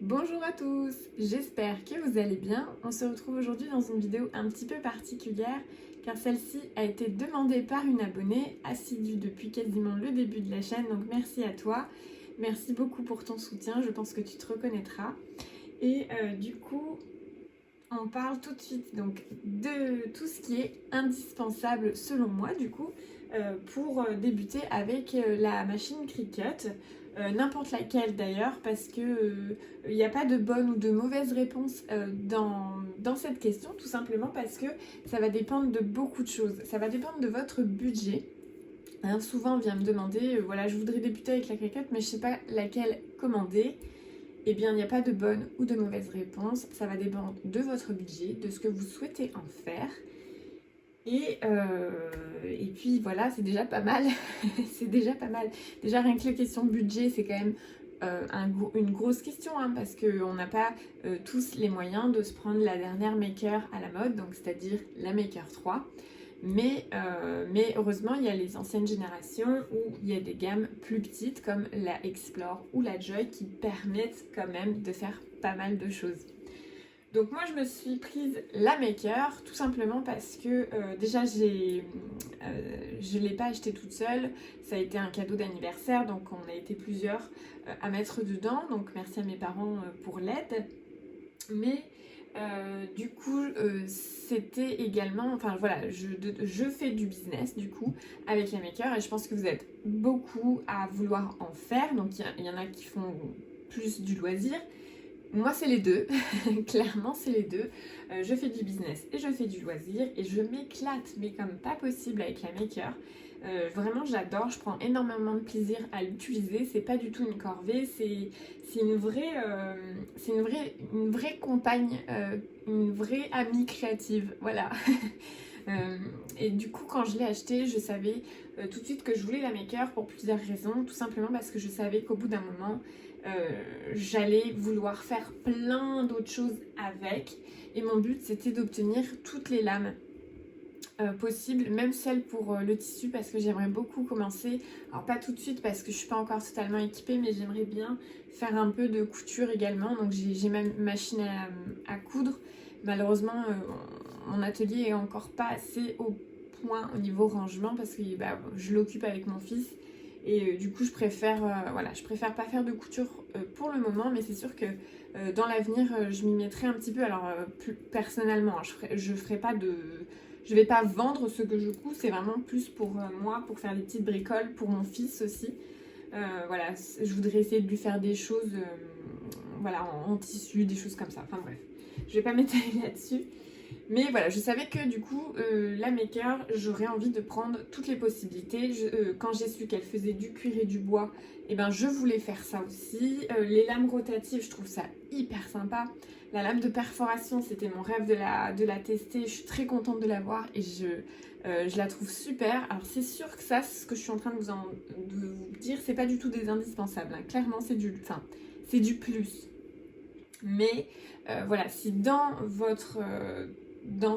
Bonjour à tous, j'espère que vous allez bien. On se retrouve aujourd'hui dans une vidéo un petit peu particulière car celle-ci a été demandée par une abonnée assidue depuis quasiment le début de la chaîne, donc merci à toi. Merci beaucoup pour ton soutien, je pense que tu te reconnaîtras. Et du coup, on parle tout de suite donc de tout ce qui est indispensable selon moi du coup pour débuter avec la machine Cricut. N'importe laquelle d'ailleurs, parce que il n'y a pas de bonne ou de mauvaise réponse dans cette question, tout simplement parce que ça va dépendre de beaucoup de choses. Ça va dépendre de votre budget. Hein, souvent on vient me demander, voilà, je voudrais débuter avec la Cricut, mais je ne sais pas laquelle commander. Eh bien, il n'y a pas de bonne ou de mauvaise réponse. Ça va dépendre de votre budget, de ce que vous souhaitez en faire. Et puis voilà, c'est déjà pas mal. C'est déjà pas mal. Déjà, rien que la question budget, c'est quand même une grosse question, hein, parce qu'on n'a pas tous les moyens de se prendre la dernière Maker à la mode, donc c'est-à-dire la Maker 3. Mais heureusement, il y a les anciennes générations où il y a des gammes plus petites comme la Explore ou la Joy qui permettent quand même de faire pas mal de choses. Donc moi je me suis prise la Maker tout simplement parce que déjà je ne l'ai pas acheté toute seule, ça a été un cadeau d'anniversaire donc on a été plusieurs à mettre dedans, donc merci à mes parents pour l'aide. Mais du coup c'était également, enfin voilà, je fais du business du coup avec la Maker et je pense que vous êtes beaucoup à vouloir en faire, donc il y en a qui font plus du loisir. Moi, c'est les deux, clairement, c'est les deux. Je fais du business et je fais du loisir et je m'éclate, mais comme pas possible avec la Maker. Vraiment, j'adore, je prends énormément de plaisir à l'utiliser. C'est pas du tout une corvée, c'est une vraie compagne, une vraie amie créative. Voilà. Et du coup, quand je l'ai acheté, je savais tout de suite que je voulais la Maker pour plusieurs raisons. Tout simplement parce que je savais qu'au bout d'un moment, j'allais vouloir faire plein d'autres choses avec. Et mon but, c'était d'obtenir toutes les lames possibles, même celles pour le tissu, parce que j'aimerais beaucoup commencer. Alors pas tout de suite parce que je suis pas encore totalement équipée, mais j'aimerais bien faire un peu de couture également. Donc j'ai ma machine à coudre. Malheureusement, mon atelier est encore pas assez au point au niveau rangement parce que je l'occupe avec mon fils. Et du coup, je préfère pas faire de couture pour le moment, mais c'est sûr que dans l'avenir, je m'y mettrai un petit peu. Alors, plus personnellement, hein, je vais pas vendre ce que je couds, c'est vraiment plus pour moi, pour faire des petites bricoles, pour mon fils aussi. Voilà, je voudrais essayer de lui faire des choses voilà, en tissu, des choses comme ça. Enfin bref, je vais pas m'étaler là-dessus. Mais voilà, je savais que du coup, la Maker, j'aurais envie de prendre toutes les possibilités. Quand j'ai su qu'elle faisait du cuir et du bois, eh ben, je voulais faire ça aussi. Les lames rotatives, je trouve ça hyper sympa. La lame de perforation, c'était mon rêve de la tester. Je suis très contente de l'avoir et je la trouve super. Alors c'est sûr que ça, ce que je suis en train de vous dire, c'est pas du tout des indispensables, hein. Clairement, c'est du plus. Mais voilà, si dans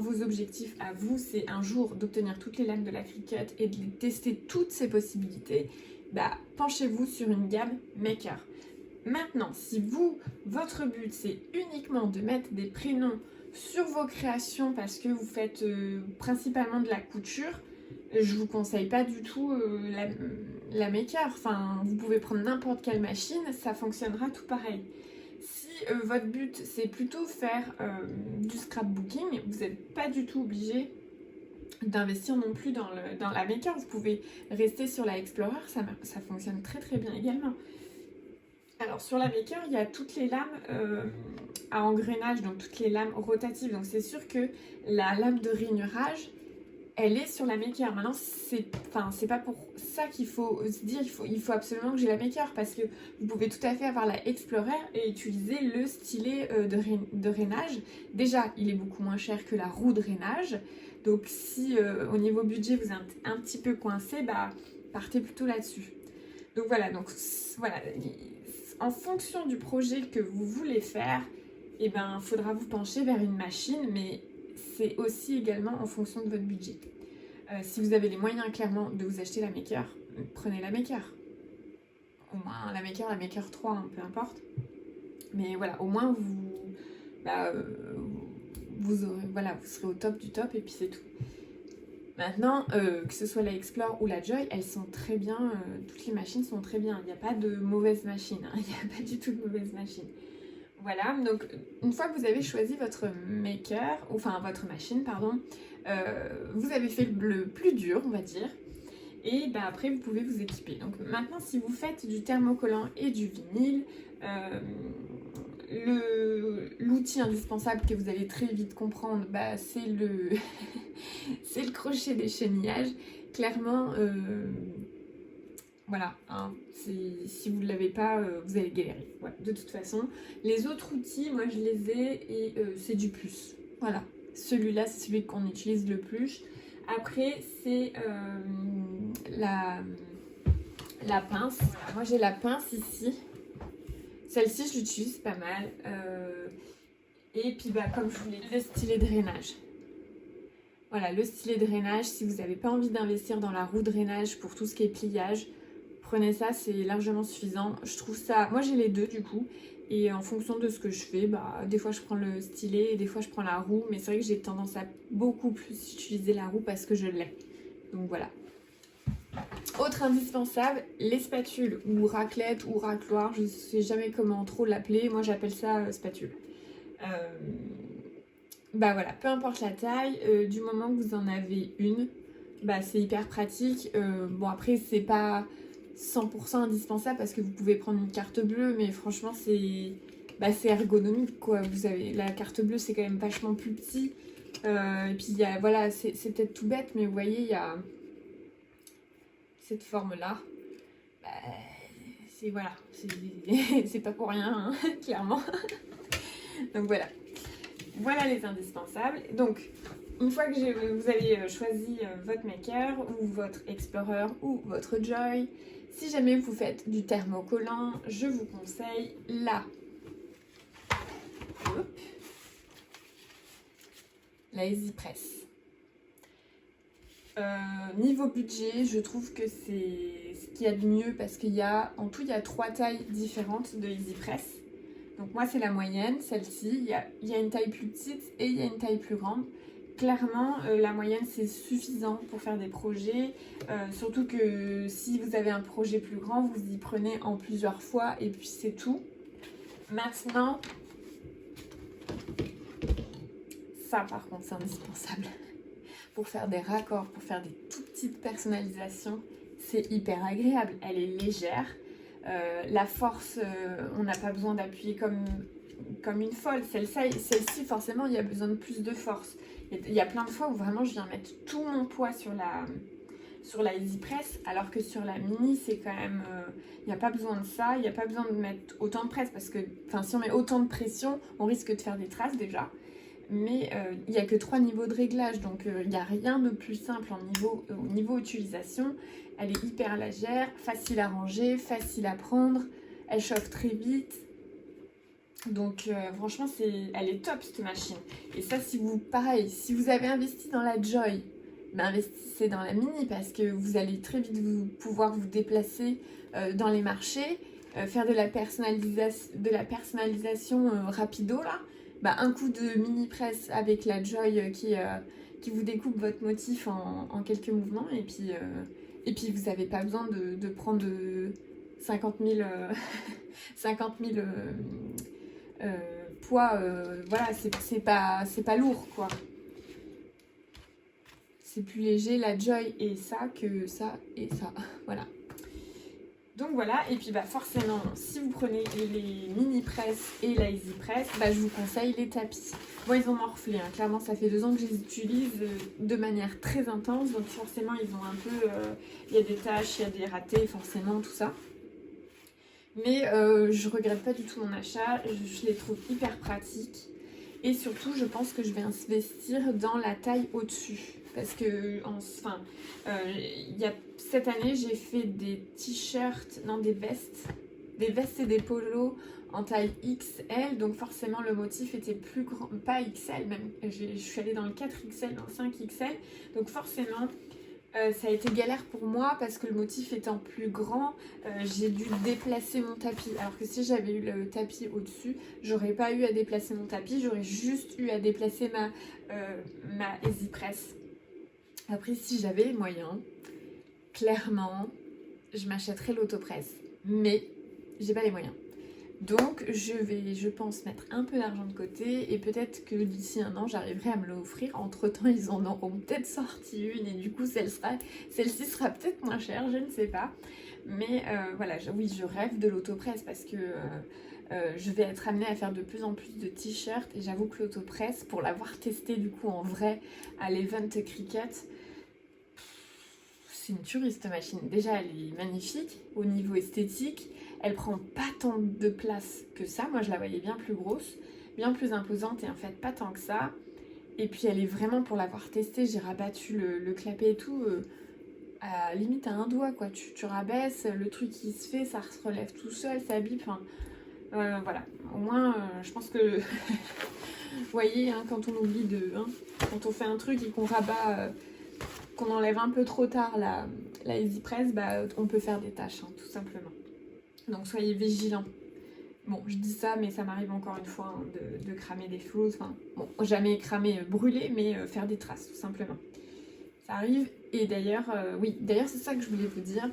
vos objectifs à vous, c'est un jour d'obtenir toutes les lames de la Cricut et de tester toutes ces possibilités, penchez-vous sur une gamme Maker. Maintenant, si votre but c'est uniquement de mettre des prénoms sur vos créations parce que vous faites principalement de la couture, je vous conseille pas du tout la Maker. Enfin, vous pouvez prendre n'importe quelle machine, ça fonctionnera tout pareil. Si votre but c'est plutôt faire du scrapbooking, vous n'êtes pas du tout obligé d'investir non plus dans la Maker. Vous pouvez rester sur la Explorer, ça fonctionne très très bien également. Alors sur la Maker, il y a toutes les lames à engrenage, donc toutes les lames rotatives. Donc c'est sûr que la lame de rainurage, elle est sur la Maker. Maintenant, c'est pas pour ça qu'il faut se dire il faut absolument que j'ai la Maker parce que vous pouvez tout à fait avoir la Explorer et utiliser le stylet de rainage. Déjà, il est beaucoup moins cher que la roue de rainage. Donc, si au niveau budget vous êtes un petit peu coincé, partez plutôt là-dessus. Donc voilà, en fonction du projet que vous voulez faire, il faudra vous pencher vers une machine, mais c'est aussi également en fonction de votre budget. Si vous avez les moyens clairement de vous acheter la Maker, prenez la Maker. Au moins la Maker 3, hein, peu importe. Mais voilà, au moins vous aurez, voilà, vous serez au top du top et puis c'est tout. Maintenant, que ce soit la Explore ou la Joy, elles sont très bien, toutes les machines sont très bien. Il n'y a pas de mauvaise machine, hein. Il n'y a pas du tout de mauvaise machine. Voilà, donc une fois que vous avez choisi votre maker, enfin votre machine, pardon, vous avez fait le plus dur, on va dire. Et bah, après, vous pouvez vous équiper. Donc maintenant, si vous faites du thermocollant et du vinyle, l'outil indispensable que vous allez très vite comprendre, bah, c'est le, c'est le crochet d'échenillage. Clairement, voilà, hein, si vous ne l'avez pas, vous allez galérer. Voilà, de toute façon, les autres outils, moi je les ai et c'est du plus. Voilà, celui-là, c'est celui qu'on utilise le plus. Après, c'est la pince. Moi, j'ai la pince ici. Celle-ci, je l'utilise pas mal. Et puis, bah, comme je vous l'ai dit, le stylet drainage. Voilà, le stylet drainage, si vous n'avez pas envie d'investir dans la roue drainage pour tout ce qui est pliage, prenez ça, c'est largement suffisant. Je trouve ça... Moi, j'ai les deux, du coup. Et en fonction de ce que je fais, bah, des fois je prends le stylet et des fois je prends la roue. Mais c'est vrai que j'ai tendance à beaucoup plus utiliser la roue parce que je l'ai. Donc voilà. Autre indispensable, les spatules ou raclette ou racloir. Je ne sais jamais comment trop l'appeler. Moi j'appelle ça spatule. Bah voilà, peu importe la taille, du moment que vous en avez une, bah c'est hyper pratique. Bon après c'est pas 100% indispensable parce que vous pouvez prendre une carte bleue, mais franchement c'est ergonomique quoi. Vous avez la carte bleue, c'est quand même vachement plus petit. Et puis il y a, voilà, c'est peut-être tout bête, mais vous voyez, il y a cette forme là. Bah, c'est voilà, c'est pas pour rien, hein, clairement. Donc voilà. Voilà les indispensables. Donc, une fois que vous avez choisi votre maker ou votre Explorer ou votre Joy, si jamais vous faites du thermocollant, je vous conseille la EasyPress. Niveau budget, je trouve que c'est ce qu'il y a de mieux parce qu'il y a, en tout, il y a 3 tailles différentes de EasyPress. Donc moi c'est la moyenne, celle-ci, il y a une taille plus petite et il y a une taille plus grande. Clairement la moyenne c'est suffisant pour faire des projets, surtout que si vous avez un projet plus grand, vous y prenez en plusieurs fois et puis c'est tout. Maintenant, ça par contre c'est indispensable. Pour faire des raccords, pour faire des tout petites personnalisations, c'est hyper agréable, elle est légère. La force, on n'a pas besoin d'appuyer comme une folle. Celle-ci, forcément, il y a besoin de plus de force. Il y a plein de fois où vraiment je viens mettre tout mon poids sur la EasyPress, alors que sur la Mini, c'est quand même... il n'y a pas besoin de ça, il n'y a pas besoin de mettre autant de presse, parce que si on met autant de pression, on risque de faire des traces déjà. Mais il n'y a que 3 niveaux de réglage, donc il n'y a rien de plus simple au niveau utilisation. Elle est hyper légère, facile à ranger, facile à prendre, elle chauffe très vite. Donc franchement, elle est top cette machine. Et ça, pareil, si vous avez investi dans la Joy, investissez dans la Mini parce que vous allez très vite pouvoir vous déplacer dans les marchés, faire de la personnalisation rapido là. Un coup de mini presse avec la Joy qui vous découpe votre motif en quelques mouvements et puis vous n'avez pas besoin de prendre 50 000 poids, voilà, c'est pas lourd quoi. C'est plus léger la Joy et ça que ça et ça, voilà. Donc voilà, et puis forcément, si vous prenez les mini press et la easy press, je vous conseille les tapis. Bon, ils ont morflé, hein. Clairement, ça fait 2 ans que je les utilise de manière très intense, donc forcément, ils ont un peu... il y a des taches, il y a des ratés, forcément, tout ça. Mais je regrette pas du tout mon achat, je les trouve hyper pratiques. Et surtout, je pense que je vais investir dans la taille au-dessus. Parce que cette année, j'ai fait des t-shirts, non des vestes et des polos en taille XL. Donc forcément, le motif était plus grand, pas XL même. Je suis allée dans le 4XL, dans le 5XL. Donc forcément, Ça a été galère pour moi parce que le motif étant plus grand, j'ai dû déplacer mon tapis. Alors que si j'avais eu le tapis au-dessus, j'aurais pas eu à déplacer mon tapis, j'aurais juste eu à déplacer ma EasyPress. Après, si j'avais les moyens, clairement, je m'achèterais l'autopresse. Mais j'ai pas les moyens. Donc je vais, je pense, mettre un peu d'argent de côté et peut-être que d'ici un an, j'arriverai à me l'offrir. Entre-temps, ils en auront peut-être sorti une et du coup, celle-ci sera peut-être moins chère, je ne sais pas. Mais voilà, oui, je rêve de l'autopresse parce que je vais être amenée à faire de plus en plus de t-shirts et j'avoue que l'autopresse, pour l'avoir testé du coup en vrai à l'event Cricut, c'est une tuerie cette machine. Déjà, elle est magnifique au niveau esthétique. Elle prend pas tant de place que ça. Moi, je la voyais bien plus grosse, bien plus imposante et en fait, pas tant que ça. Et puis, elle est vraiment, pour l'avoir testée, j'ai rabattu le clapet et tout, à limite à un doigt, quoi. Tu rabaisses, le truc qui se fait, ça se relève tout seul, ça bip. Enfin, voilà. Au moins, je pense que... Vous voyez, hein, quand on oublie de... Hein, quand on fait un truc et qu'on rabat... qu'on enlève un peu trop tard la EasyPress, bah, on peut faire des tâches, hein, tout simplement. Donc soyez vigilants. Bon, je dis ça, mais ça m'arrive encore une fois hein, de cramer des choses. Enfin, bon, jamais cramer, brûler, mais faire des traces, tout simplement. Ça arrive. Et d'ailleurs, oui, d'ailleurs, c'est ça que je voulais vous dire.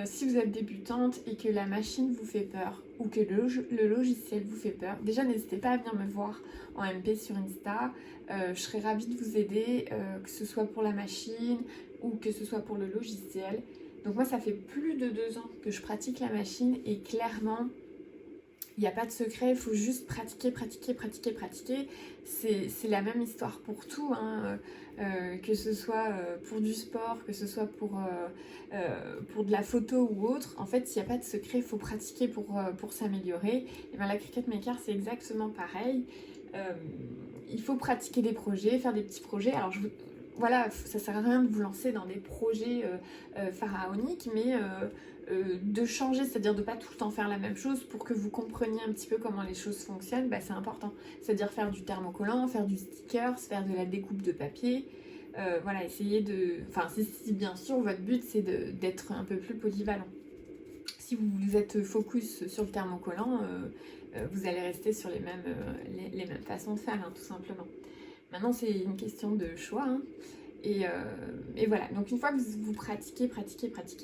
Si vous êtes débutante et que la machine vous fait peur ou que le logiciel vous fait peur, déjà n'hésitez pas à venir me voir en MP sur Insta. Je serais ravie de vous aider, que ce soit pour la machine ou que ce soit pour le logiciel. Donc moi, ça fait plus de 2 ans que je pratique la machine et clairement, il n'y a pas de secret, il faut juste pratiquer, pratiquer, pratiquer, pratiquer. C'est la même histoire pour tout, hein. Que ce soit pour du sport, que ce soit pour de la photo ou autre. En fait, s'il n'y a pas de secret, il faut pratiquer pour s'améliorer. Et bien la Cricut Maker, c'est exactement pareil. Il faut pratiquer des projets, faire des petits projets. Alors, voilà, ça sert à rien de vous lancer dans des projets pharaoniques, mais de changer, c'est-à-dire de pas tout le temps faire la même chose pour que vous compreniez un petit peu comment les choses fonctionnent, bah, c'est important. C'est-à-dire faire du thermocollant, faire du sticker, faire de la découpe de papier. Voilà, essayer de... Enfin, si bien sûr, votre but, c'est d'être un peu plus polyvalent. Si vous êtes focus sur le thermocollant, vous allez rester sur les mêmes façons de faire, hein, tout simplement. Maintenant, c'est une question de choix, hein. Et voilà, donc une fois que vous pratiquez,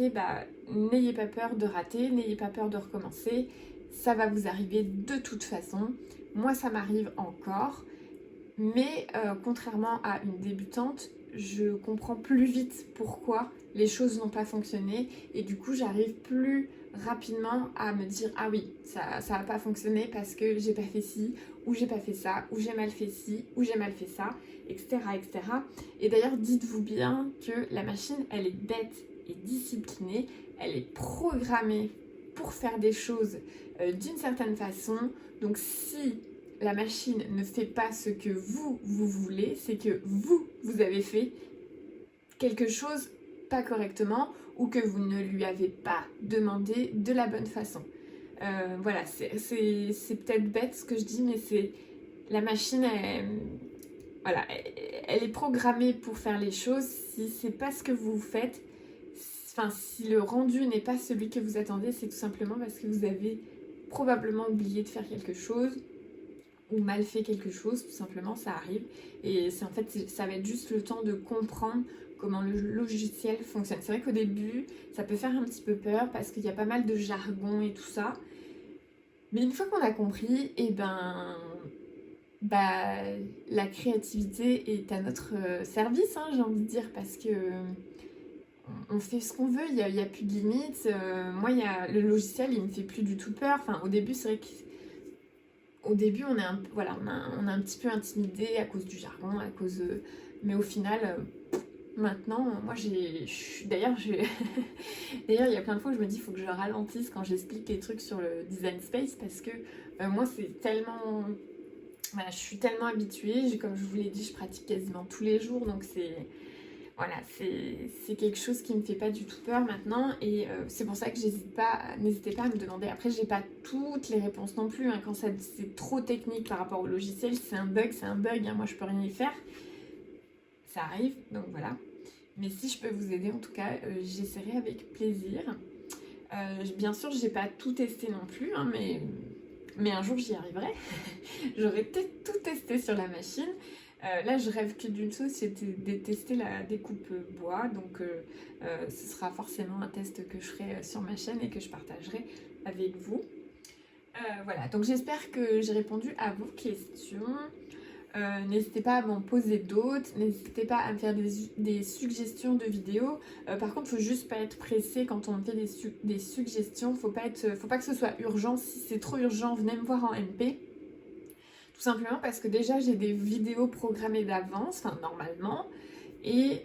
bah, n'ayez pas peur de rater, n'ayez pas peur de recommencer, ça va vous arriver de toute façon. Moi, ça m'arrive encore, mais contrairement à une débutante, je comprends plus vite pourquoi les choses n'ont pas fonctionné et du coup, j'arrive plus rapidement à me dire ah oui, ça n'a pas fonctionné parce que j'ai pas fait ci, ou j'ai pas fait ça, ou j'ai mal fait ci, ou j'ai mal fait ça, etc. etc. Et d'ailleurs, dites-vous bien que la machine, elle est bête et disciplinée, elle est programmée pour faire des choses d'une certaine façon. Donc si la machine ne fait pas ce que vous voulez, c'est que vous avez fait quelque chose pas correctement ou que vous ne lui avez pas demandé de la bonne façon. Voilà, c'est peut-être bête ce que je dis, mais c'est la machine, voilà, elle est programmée pour faire les choses. Si c'est pas ce que vous faites, enfin, si le rendu n'est pas celui que vous attendez, c'est tout simplement parce que vous avez probablement oublié de faire quelque chose ou mal fait quelque chose, tout simplement, ça arrive. Et c'est en fait, ça va être juste le temps de comprendre comment le logiciel fonctionne. C'est vrai qu'au début, ça peut faire un petit peu peur parce qu'il y a pas mal de jargon et tout ça. Mais une fois qu'on a compris, et ben, bah, la créativité est à notre service, hein, j'ai envie de dire, parce que on fait ce qu'on veut, il y a plus de limites. Moi, le logiciel, il me fait plus du tout peur. Enfin, au début, c'est vrai qu'au début, on est on a un petit peu intimidé à cause du jargon, à cause... mais au final, maintenant, moi, d'ailleurs, d'ailleurs, il y a plein de fois où je me dis qu'il faut que je ralentisse quand j'explique les trucs sur le design space parce que moi, c'est tellement... Voilà, je suis tellement habituée. Comme je vous l'ai dit, je pratique quasiment tous les jours, donc c'est... Voilà, c'est quelque chose qui me fait pas du tout peur maintenant et c'est pour ça que n'hésitez pas à me demander. Après, j'ai pas toutes les réponses non plus, hein. Quand c'est trop technique par rapport au logiciel, c'est un bug, hein. Moi, je peux rien y faire. Ça arrive, donc voilà. Mais si je peux vous aider, en tout cas, j'essaierai avec plaisir. Bien sûr, j'ai pas tout testé non plus, hein, mais un jour j'y arriverai. J'aurais peut-être tout testé sur la machine. Là, je rêve que d'une chose, c'était de tester la découpe bois. Donc, ce sera forcément un test que je ferai sur ma chaîne et que je partagerai avec vous. Voilà, donc j'espère que j'ai répondu à vos questions. N'hésitez pas à m'en poser d'autres, n'hésitez pas à me faire des suggestions de vidéos. Par contre, il ne faut juste pas être pressé quand on me fait des suggestions. Faut pas que ce soit urgent. Si c'est trop urgent, venez me voir en MP. Tout simplement parce que déjà j'ai des vidéos programmées d'avance, enfin normalement. Et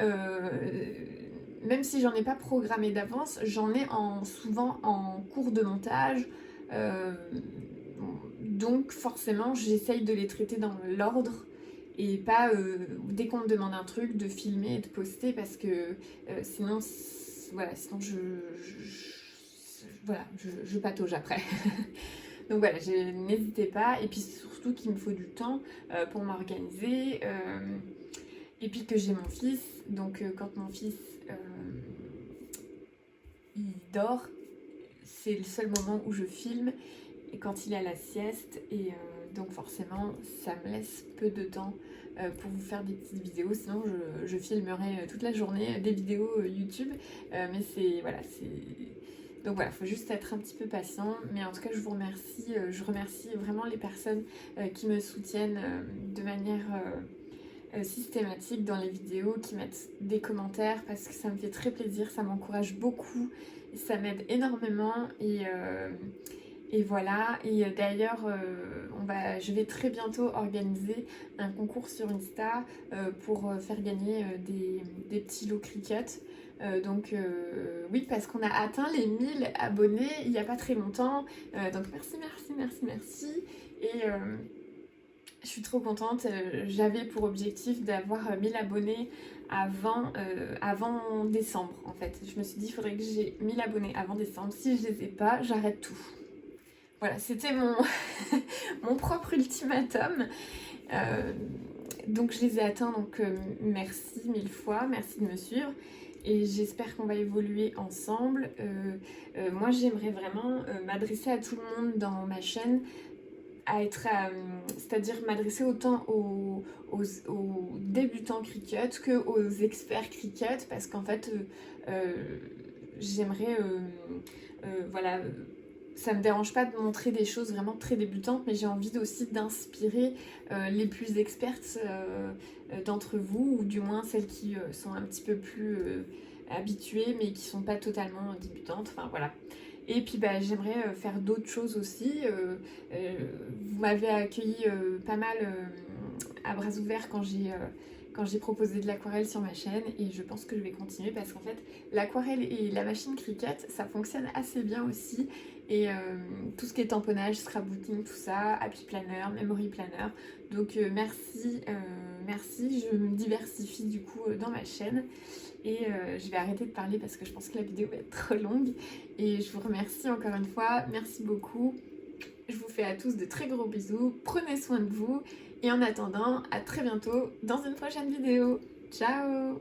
même si j'en ai pas programmé d'avance, j'en ai souvent en cours de montage. Donc forcément j'essaye de les traiter dans l'ordre et pas dès qu'on me demande un truc de filmer et de poster parce que sinon voilà, sinon je patauge après. Donc voilà, n'hésitez pas, et puis surtout qu'il me faut du temps pour m'organiser, et puis que j'ai mon fils, donc quand mon fils il dort, c'est le seul moment où je filme, et quand il est à la sieste, et donc forcément ça me laisse peu de temps pour vous faire des petites vidéos, sinon je filmerai toute la journée des vidéos YouTube, mais c'est voilà, donc voilà, il faut juste être un petit peu patient, mais en tout cas je vous remercie, je remercie vraiment les personnes qui me soutiennent de manière systématique dans les vidéos, qui mettent des commentaires parce que ça me fait très plaisir, ça m'encourage beaucoup, ça m'aide énormément, et voilà. Et d'ailleurs je vais très bientôt organiser un concours sur Insta pour faire gagner des petits lots Cricut. Donc oui, parce qu'on a atteint les 1000 abonnés il n'y a pas très longtemps, donc merci, et je suis trop contente. J'avais pour objectif d'avoir 1000 abonnés avant décembre en fait. Je me suis dit il faudrait que j'ai 1000 abonnés avant décembre, si je les ai pas, j'arrête tout. Voilà, c'était mon propre ultimatum. Donc je les ai atteints, donc merci 1000 fois, merci de me suivre. Et j'espère qu'on va évoluer ensemble. Moi j'aimerais vraiment m'adresser à tout le monde dans ma chaîne, c'est-à-dire m'adresser autant aux débutants Cricut que aux experts Cricut, parce qu'en fait j'aimerais voilà, ça me dérange pas de montrer des choses vraiment très débutantes, mais j'ai envie aussi d'inspirer les plus expertes d'entre vous, ou du moins celles qui sont un petit peu plus habituées, mais qui sont pas totalement débutantes, enfin voilà. Et puis j'aimerais faire d'autres choses aussi. Vous m'avez accueilli pas mal à bras ouverts quand j'ai proposé de l'aquarelle sur ma chaîne, et je pense que je vais continuer parce qu'en fait l'aquarelle et la machine Cricut ça fonctionne assez bien aussi, et tout ce qui est tamponnage, scrapbooking, tout ça, happy planner, memory planner, donc merci, je me diversifie du coup dans ma chaîne, et je vais arrêter de parler parce que je pense que la vidéo va être trop longue, et je vous remercie encore une fois, merci beaucoup. Je vous fais à tous de très gros bisous, prenez soin de vous, et en attendant, à très bientôt dans une prochaine vidéo. Ciao!